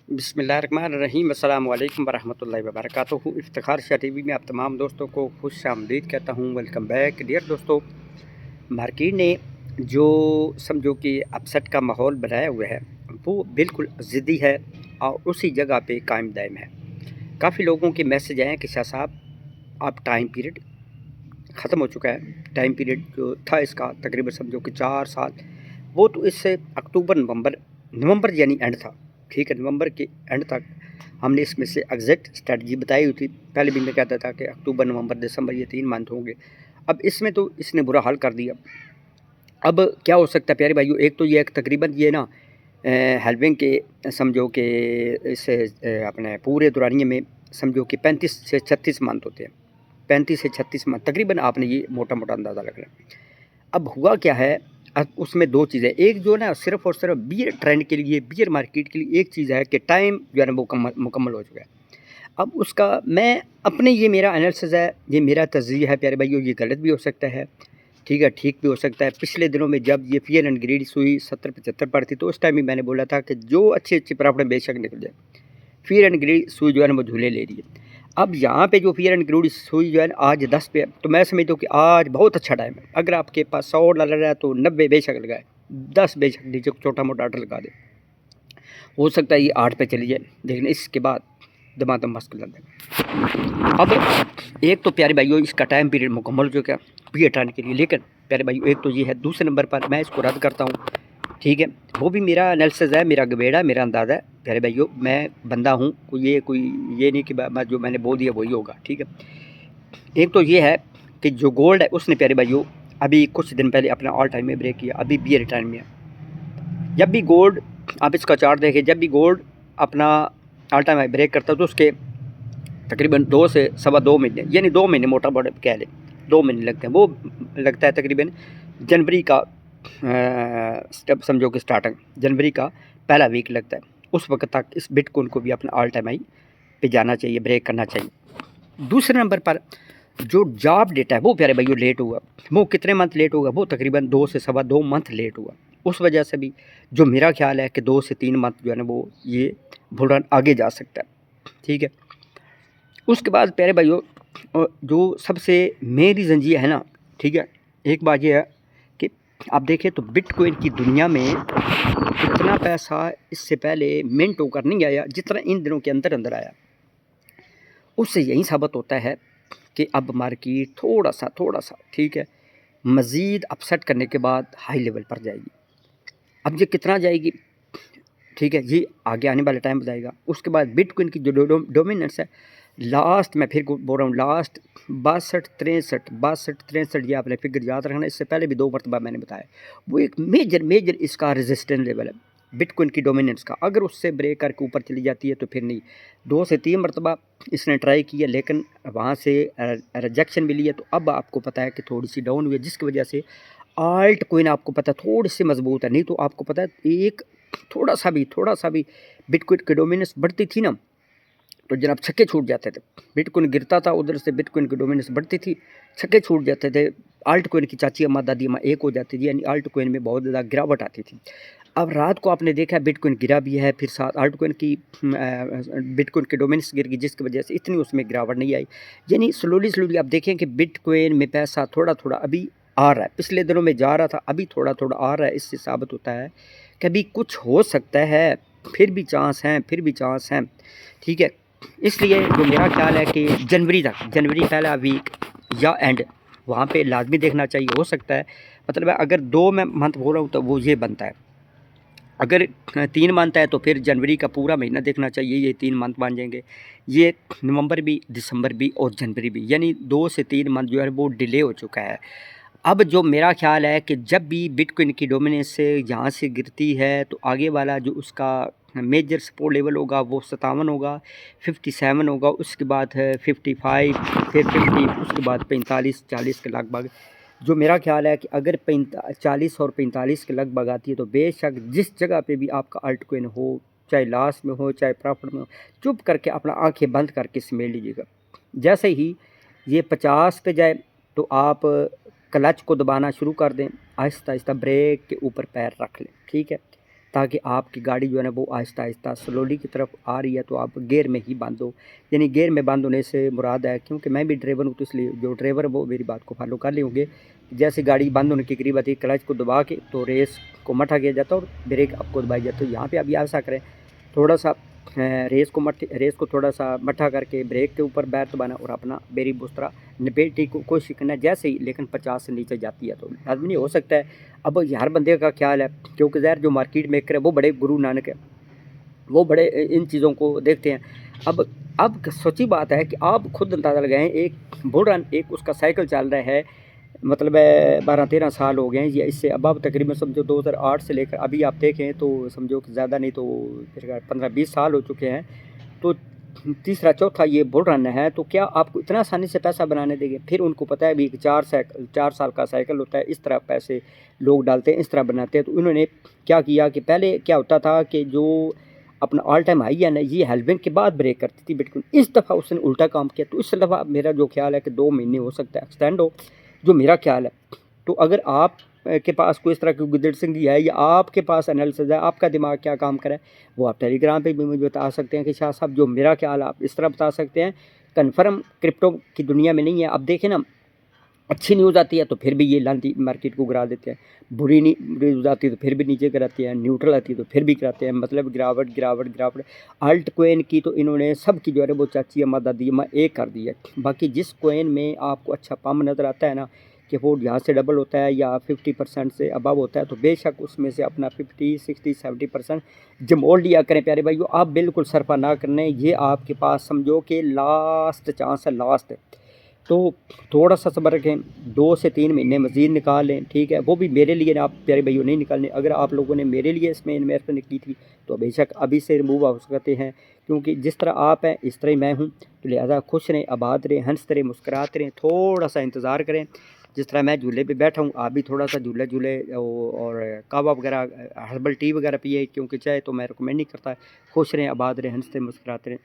बिस्मिल्लाहिर्रहमानिर्रहीम अस्सलाम वालेकुम वरहमतुल्लाहि वबरकातुहू। इफ्तिखार शाह टीवी में आप तमाम दोस्तों को खुश आमदीद कहता हूँ। वेलकम बैक डियर दोस्तों। मार्केट ने जो समझो कि अपसेट का माहौल बनाया हुआ है वो बिल्कुल ज़िद्दी है और उसी जगह पे कायम दायम है। काफ़ी लोगों के मैसेज आए हैं कि शाह साहब अब टाइम पीरियड ख़त्म हो चुका है। टाइम पीरियड जो था इसका तकरीबन समझो कि 4 साल, वो तो इससे अक्टूबर नवंबर यानी एंड था। ठीक है, नवंबर के एंड तक हमने इसमें से एग्जैक्ट स्ट्रेटजी बताई हुई थी। पहले भी मैं कहता था कि अक्टूबर नवंबर दिसंबर ये 3 मंथ होंगे। अब इसमें तो इसने बुरा हाल कर दिया। अब क्या हो सकता है प्यारे भाइयों, एक तो ये तकरीबन ये ना हेल्विंग के समझो कि इस अपने पूरे दौरानिए में समझो कि 35 से 36 मंथ होते हैं। 35 से 36 मंथ तकरीबन आपने ये मोटा मोटा अंदाज़ा लग रहा है। अब हुआ क्या है, अब उसमें 2 चीज़ें, एक जो है ना सिर्फ़ और सिर्फ बियर ट्रेंड के लिए, बियर मार्केट के लिए एक चीज़ है कि टाइम जो है ना वो मुकम्मल हो चुका है। अब उसका मैं अपने ये मेरा एनालिसिस है, ये मेरा तज़्ज़िया है प्यारे भाइयों, ये गलत भी हो सकता है, ठीक है, ठीक भी हो सकता है। पिछले दिनों में जब ये फ़ियर एंड ग्रीड सुई 70-75 पर थी तो उस टाइम भी मैंने बोला था कि जो अच्छी-अच्छी प्रॉफ़िट बेशक निकल जाए। फ़ियर एंड ग्रीड सुई जो है ना वो झूले ले रही है। अब यहाँ पे जो फ़ियर एंड ग्रीड सुई जो है ना आज 10 पे है, तो मैं समझता हूँ कि आज बहुत अच्छा टाइम है। अगर आपके पास $100 है तो 90 बेशक लगाए, 10 बेशक नीचे छोटा-मोटा ऑर्डर लगा दे। हो सकता है ये 8 पे चली जाए, लेकिन इसके बाद दमादम मस्त लग जाए। अब एक तो प्यारे भाइयों इसका टाइम पीरियड मुकम्मल हो चुका है पीरियड हटाने के लिए, लेकिन प्यारे भाइयों एक तो ये है। दूसरे नंबर पर मैं इसको रद्द करता हूँ, ठीक है, वो भी मेरा एनालिसिस है, मेरा गबेड़ा, मेरा अंदाज़ा है प्यारे भाइयों। मैं बंदा हूँ, कोई ये नहीं कि जो मैंने बोल दिया वही होगा, ठीक है। एक तो ये है कि जो गोल्ड है उसने प्यारे भाइयों अभी कुछ दिन पहले अपना ऑल टाइम में ब्रेक किया, अभी भी रिटर्न में है। जब भी गोल्ड, आप इसका चार्ट देखें, जब भी गोल्ड अपना ऑल टाइम हाई ब्रेक करता है तो उसके तकरीबन 2 से सवा 2 महीने यानी 2 महीने मोटा मोटा कह लें, 2 महीने लगते हैं। वो लगता है तकरीबन जनवरी का स्टेप समझो कि स्टार्टिंग जनवरी का पहला वीक लगता है। उस वक्त तक इस बिटकॉइन को भी अपना ऑल टाइम हाई पे जाना चाहिए, ब्रेक करना चाहिए। दूसरे नंबर पर जो जॉब डेटा है वो प्यारे भाइयों लेट हुआ। वो कितने मंथ लेट होगा, वो तकरीबन 2 से सवा 2 मंथ लेट हुआ। उस वजह से भी जो मेरा ख्याल है कि 2 से 3 मंथ जो है ना वो ये बुल रन आगे जा सकता है, ठीक है। उसके बाद प्यारे भाइयों जो सबसे मेन रीज़न ये है ना, ठीक है, एक बात ये है कि आप देखें तो बिटकॉइन की दुनिया में इतना पैसा इससे पहले मिंट होकर नहीं आया जितना इन दिनों के अंदर अंदर आया। उससे यही साबित होता है कि अब मार्केट थोड़ा सा ठीक है मज़ीद अपसेट करने के बाद हाई लेवल पर जाएगी। अब ये कितना जाएगी, ठीक है, ये आगे आने वाला टाइम बताएगा। उसके बाद बिटकॉइन की जो डोमिनेंस है, लास्ट मैं फिर बोल रहा हूँ, लास्ट 62-63 ये आपने फिगर याद रखना। इससे पहले भी 2 मरतबा मैंने बताया, वो एक मेजर इसका रेजिस्टेंस लेवल है बिटकॉइन की डोमिनेंस का। अगर उससे ब्रेक करके ऊपर चली जाती है तो फिर नहीं। 2 से 3 मरतबा इसने ट्राई किया लेकिन वहाँ से रिजेक्शन मिली है। तो अब आपको पता है कि थोड़ी सी डाउन हुई है, जिसकी वजह से आल्ट कोइन आपको पता है थोड़ी सी मजबूत है। नहीं तो आपको पता है एक थोड़ा सा भी बिटकॉइन की डोमिनेंस बढ़ती थी ना तो जनाब छक्के छूट जाते थे। बिटकॉइन गिरता था, उधर से बिटकॉइन की डोमिनेंस बढ़ती थी, छक्के छूट जाते थे। आल्ट कोइन की चाची अम्मा दादी अम्मा एक हो जाती थी, यानी आल्ट कोइन में बहुत ज़्यादा गिरावट आती थी। अब रात को आपने देखा बिटकॉइन गिरा भी है, फिर साथ आल्ट कोइन की बिटकॉइन की डोमिनेंस गिर गई, जिसकी वजह से इतनी उसमें गिरावट नहीं आई। यानी स्लोली आप देखें कि बिटकॉइन में पैसा थोड़ा अभी आ रहा है। पिछले दिनों में जा रहा था, अभी थोड़ा आ रहा है। इससे साबित होता है कि अभी कुछ हो सकता है, फिर भी चांस हैं, ठीक है। इसलिए जो मेरा ख्याल है कि जनवरी पहला वीक या एंड वहाँ पे लाजमी देखना चाहिए। हो सकता है मतलब अगर 2 मैं मंथ बोल रहा हूँ तो वो ये बनता है, अगर 3 मंथ है तो फिर जनवरी का पूरा महीना देखना चाहिए, ये 3 मंथ बन जाएंगे। ये नवंबर भी, दिसंबर भी और जनवरी भी, यानी 2 से 3 मंथ जो है वो डिले हो चुका है। अब जो मेरा ख़्याल है कि जब भी बिटकॉइन की डोमिनेंस से यहाँ से गिरती है तो आगे वाला जो उसका मेजर सपोर्ट लेवल होगा वो 57 होगा, 57 होगा, उसके बाद है 55, फिर 50, उसके बाद 45-40 के लगभग। जो मेरा ख्याल है कि अगर 40 और 45 के लगभग आती है तो बेशक जिस जगह पे भी आपका अल्ट कोइन हो, चाहे लॉस में हो चाहे प्रॉफिट में हो, चुप करके अपना आंखें बंद करके समेट लीजिएगा। जैसे ही ये 50 पे जाए तो आप क्लच को दबाना शुरू कर दें, आहिस्ता आहिस्ता ब्रेक के ऊपर पैर रख लें, ठीक है। ताकि आपकी गाड़ी जो है ना वो आहिस्ता आहिस्ता स्लोली की तरफ आ रही है तो आप गियर में ही बांधो। यानी गियर में बंद होने से मुराद है, क्योंकि मैं भी ड्राइवर हूँ तो इसलिए जो ड्राइवर है वो मेरी बात को फॉलो कर लिए होंगे। जैसे गाड़ी बंद होने के करीब आती है, क्लच को दबा के तो रेस को मठा किया जाता है और ब्रेक आपको दबाई जाती है। तो यहाँ पे आप ऐसा करें, थोड़ा सा रेस को थोड़ा सा मठा करके ब्रेक के ऊपर बैर दबाना और अपना बेरी बुस्तरा निपेटी को कोशिश करना जैसे ही, लेकिन 50 से नीचे जाती है तो लाजमी नहीं हो सकता है। अब हर बंदे का ख्याल है, क्योंकि ज़ाहिर जो मार्केट मेकर है वो बड़े गुरु नानक है, वो बड़े इन चीज़ों को देखते हैं। अब सच्ची बात है कि आप खुद अंदाज़ा लगाएं, एक बुढ़ा एक उसका साइकिल चल रहा है, मतलब 12-13 साल हो गए हैं या इससे अब तकरीबन समझो 2008 से लेकर अभी आप देखें तो समझो कि ज़्यादा नहीं तो फिर 15-20 साल हो चुके हैं। तो तीसरा चौथा ये बुल रन है, तो क्या आपको इतना आसानी से पैसा बनाने देंगे? फिर उनको पता है भी कि 4 साल का साइकिल होता है, इस तरह पैसे लोग डालते हैं, इस तरह बनाते हैं। तो इन्होंने क्या किया कि पहले क्या होता था कि जो अपना ऑल टाइम हाई है ना, ये हेलमेट के बाद ब्रेक करती थी बिल्कुल। इस दफ़ा उसने उल्टा काम किया, तो इस दफ़ा मेरा जो ख्याल है कि 2 महीने हो सकता है एक्सटेंड हो, जो मेरा ख्याल है। तो अगर आप के पास कोई इस तरह की गिदड़ सिंगी है या आपके पास एनालिसिस है, आपका दिमाग क्या काम करे, वो आप टेलीग्राम पे भी मुझे बता सकते हैं कि शाह साहब जो मेरा ख्याल आप इस तरह बता सकते हैं। कन्फर्म क्रिप्टो की दुनिया में नहीं है। अब देखें ना, अच्छी न्यूज़ आती है तो फिर भी ये लानती मार्केट को गिरा देते हैं, बुरी न्यूज़ आती है तो फिर भी नीचे गिराते हैं, न्यूट्रल आती है तो फिर भी गिराते हैं, मतलब गिरावट गिरावट गिरावट। अल्ट कोइन की तो इन्होंने सब की जो है वो चाची अम्मा दादी अम्मा एक कर दी है। बाकी जिस कोइन में आपको अच्छा पम्प नज़र आता है ना कि वो यहाँ से डबल होता है या 50% से अबव होता है, तो बेशक उसमें से अपना 50-60-70% जमोल लिया करें प्यारे भाइयों। आप बिल्कुल सरफा ना करने, ये आपके पास समझो कि लास्ट चांस है, लास्ट है। तो थोड़ा सा सब्र रखें, 2 से 3 महीने मज़ीद निकाल लें, ठीक है। वो भी मेरे लिए आप प्यारे भाइयों नहीं निकालने। अगर आप लोगों ने मेरे लिए इसमें इन्वेस्टमेंट की थी तो बेशक अभी से रिमूव हो सकते हैं, क्योंकि जिस तरह आप हैं इस तरह ही मैं हूँ। तो लिहाजा खुश रहें, आबाद रहें, हंसते रहें, मुस्कुराते रहें, थोड़ा सा इंतज़ार करें। जिस तरह मैं झूले पे बैठा हूँ, आप भी थोड़ा सा झूले झूले और कहवा वगैरह हर्बल टी वगैरह पिए, क्योंकि चाय तो मैं रिकमेंड नहीं करता। खुश रहें, आबाद रहें, हंसते मुस्कुराते रहें।